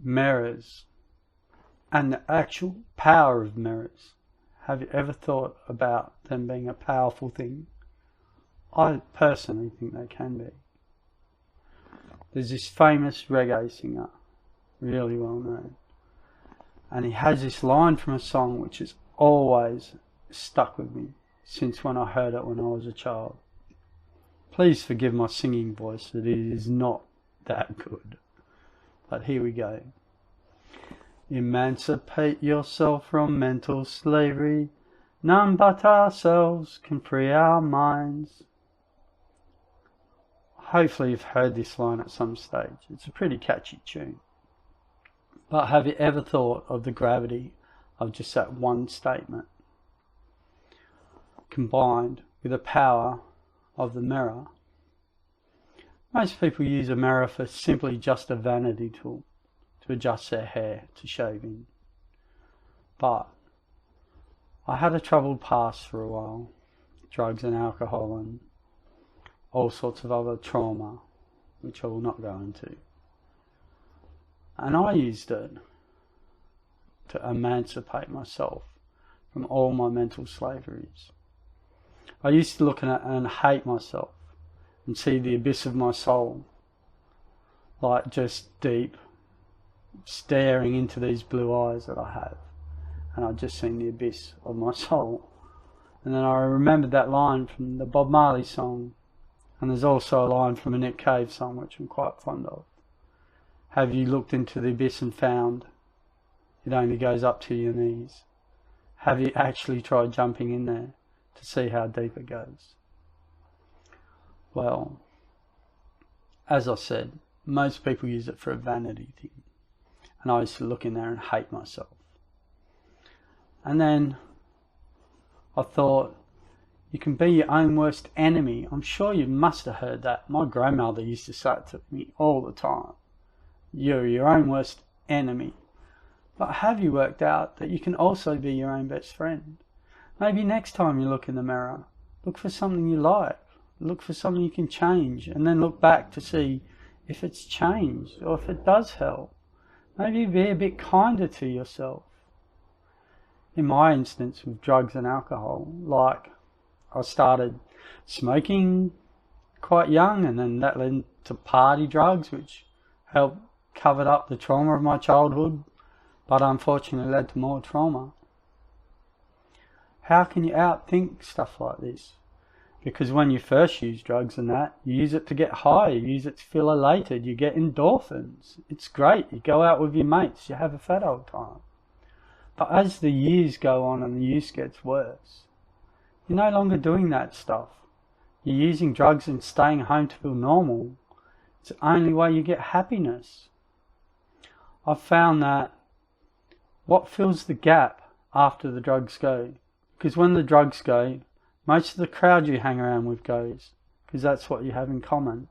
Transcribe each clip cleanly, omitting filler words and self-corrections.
mirrors and the actual power of mirrors. Have you ever thought about them being a powerful thing? I personally think they can be. There's this famous reggae singer, really well known, and he has this line from a song which has always stuck with me since when I heard it when I was a child. Please forgive my singing voice, that it is not that good. But here we go. Emancipate yourself from mental slavery. None but ourselves can free our minds. Hopefully you've heard this line at some stage. It's a pretty catchy tune. But have you ever thought of the gravity of just that one statement, combined with the power of the mirror? Most people use a mirror for simply just a vanity tool, to adjust their hair, to shave in. But I had a troubled past for a while, drugs and alcohol and all sorts of other trauma, which I will not go into. And I used it to emancipate myself from all my mental slaveries. I used to look at it and hate myself and see the abyss of my soul, like just deep, staring into these blue eyes that I have. And I'd just seen the abyss of my soul. And then I remembered that line from the Bob Marley song, and there's also a line from a Nick Cave song which I'm quite fond of. Have you looked into the abyss and found it only goes up to your knees? Have you actually tried jumping in there to see how deep it goes? Well, as I said, most people use it for a vanity thing. And I used to look in there and hate myself. And then I thought, you can be your own worst enemy. I'm sure you must have heard that. My grandmother used to say it to me all the time. You're your own worst enemy. But have you worked out that you can also be your own best friend? Maybe next time you look in the mirror, look for something you like. Look for something you can change, and then look back to see if it's changed or if it does help. Maybe be a bit kinder to yourself. In my instance with drugs and alcohol, like I started smoking quite young, and then that led to party drugs, which helped cover up the trauma of my childhood, but unfortunately led to more trauma. How can you outthink stuff like this? Because when you first use drugs and that, you use it to get high, you use it to feel elated, you get endorphins. It's great, you go out with your mates, you have a fat old time. But as the years go on and the use gets worse, you're no longer doing that stuff. You're using drugs and staying home to feel normal. It's the only way you get happiness. I've found that what fills the gap after the drugs go? Because when the drugs go, most of the crowd you hang around with goes, because that's what you have in common.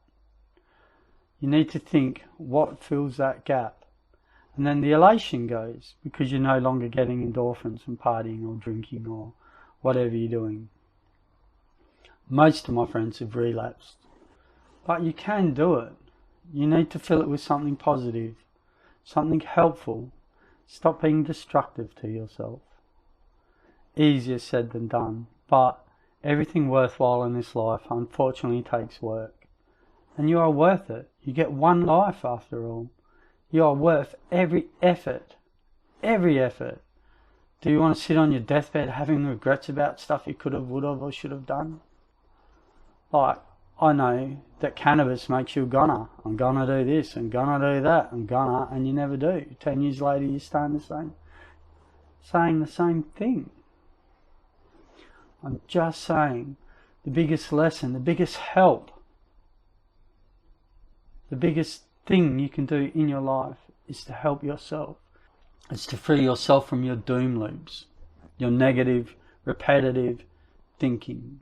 You need to think what fills that gap. And then the elation goes, because you're no longer getting endorphins from partying or drinking or whatever you're doing. Most of my friends have relapsed. But you can do it. You need to fill it with something positive, something helpful. Stop being destructive to yourself. Easier said than done, but everything worthwhile in this life unfortunately takes work. And you are worth it. You get one life after all. You are worth every effort. Every effort. Do you want to sit on your deathbed having regrets about stuff you could have, would have, or should have done? Like, I know that cannabis makes you I'm gonna do this, I'm gonna do that, and you never do. 10 years later you're saying the same thing. I'm just saying, the biggest lesson, the biggest help, the biggest thing you can do in your life is to help yourself. It's to free yourself from your doom loops, your negative, repetitive thinking.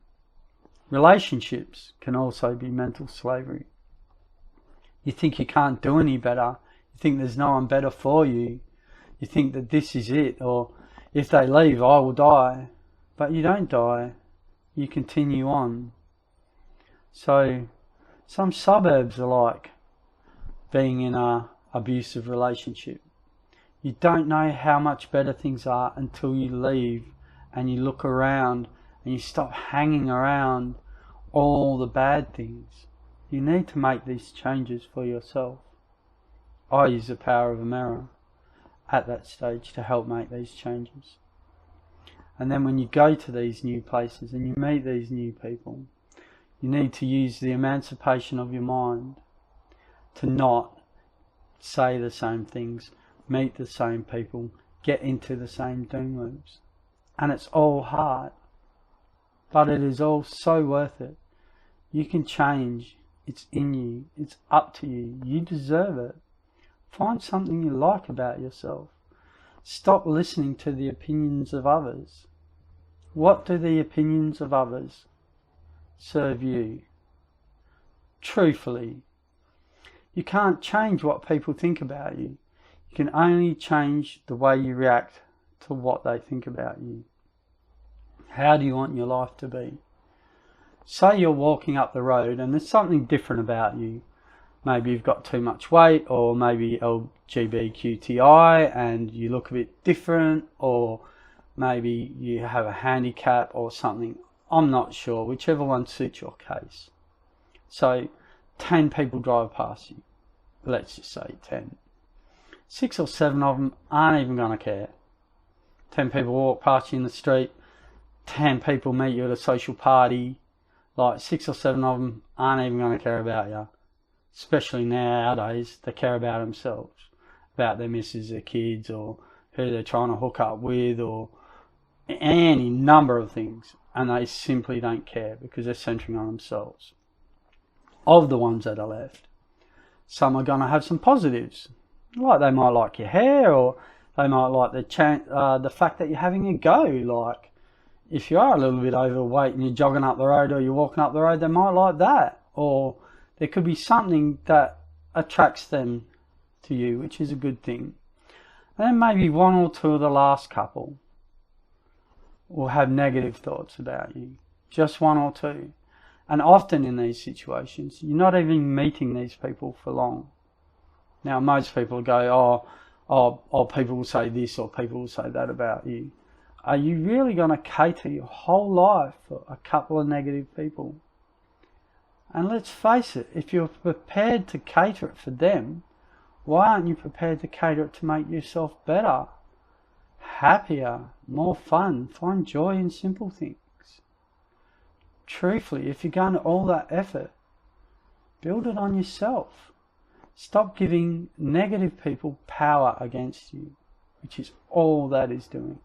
Relationships can also be mental slavery. You think you can't do any better. You think there's no one better for you. You think that this is it, or if they leave, I will die. But you don't die. You continue on. So some suburbs are like being in a abusive relationship. You don't know how much better things are until you leave and you look around and you stop hanging around all the bad things. You need to make these changes for yourself. I use the power of a mirror at that stage to help make these changes. And then when you go to these new places and you meet these new people, you need to use the emancipation of your mind to not say the same things, meet the same people, get into the same doom loops. And it's all hard, but it is all so worth it. You can change. It's in you. It's up to you. You deserve it. Find something you like about yourself. Stop listening to the opinions of others. What do the opinions of others serve you? Truthfully, you can't change what people think about you. You can only change the way you react to what they think about you. How do you want your life to be? Say you're walking up the road and there's something different about you. Maybe you've got too much weight, or maybe LGBTQI and you look a bit different, or maybe you have a handicap or something. I'm not sure, whichever one suits your case. So 10 people drive past you. Let's just say 10. 6 or 7 of them aren't even going to care. 10 people walk past you in the street. 10 people meet you at a social party. Like 6 or 7 of them aren't even going to care about you. Especially nowadays, they care about themselves, about their missus, their kids, or who they're trying to hook up with, or any number of things. And they simply don't care because they're centering on themselves. Of the ones that are left, some are going to have some positives. Like they might like your hair, or they might like the fact that you're having a go. Like if you are a little bit overweight and you're jogging up the road or you're walking up the road, they might like that. Or there could be something that attracts them to you, which is a good thing. And then maybe 1 or 2 of the last couple will have negative thoughts about you. Just 1 or 2. And often in these situations, you're not even meeting these people for long. Now, most people go, oh, people will say this or people will say that about you. Are you really going to cater your whole life for a couple of negative people? And let's face it, if you're prepared to cater it for them, why aren't you prepared to cater it to make yourself better, happier, more fun? Find joy in simple things. Truthfully, if you're going to all that effort, build it on yourself. Stop giving negative people power against you, which is all that is doing.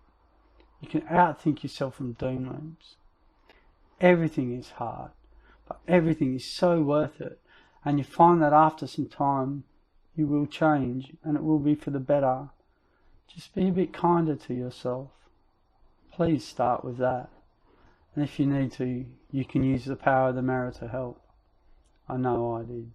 You can outthink yourself from doom loops. Everything is hard, but everything is so worth it. And you find that after some time, you will change, and it will be for the better. Just be a bit kinder to yourself. Please start with that. And if you need to, you can use the power of the mirror to help. I know I did.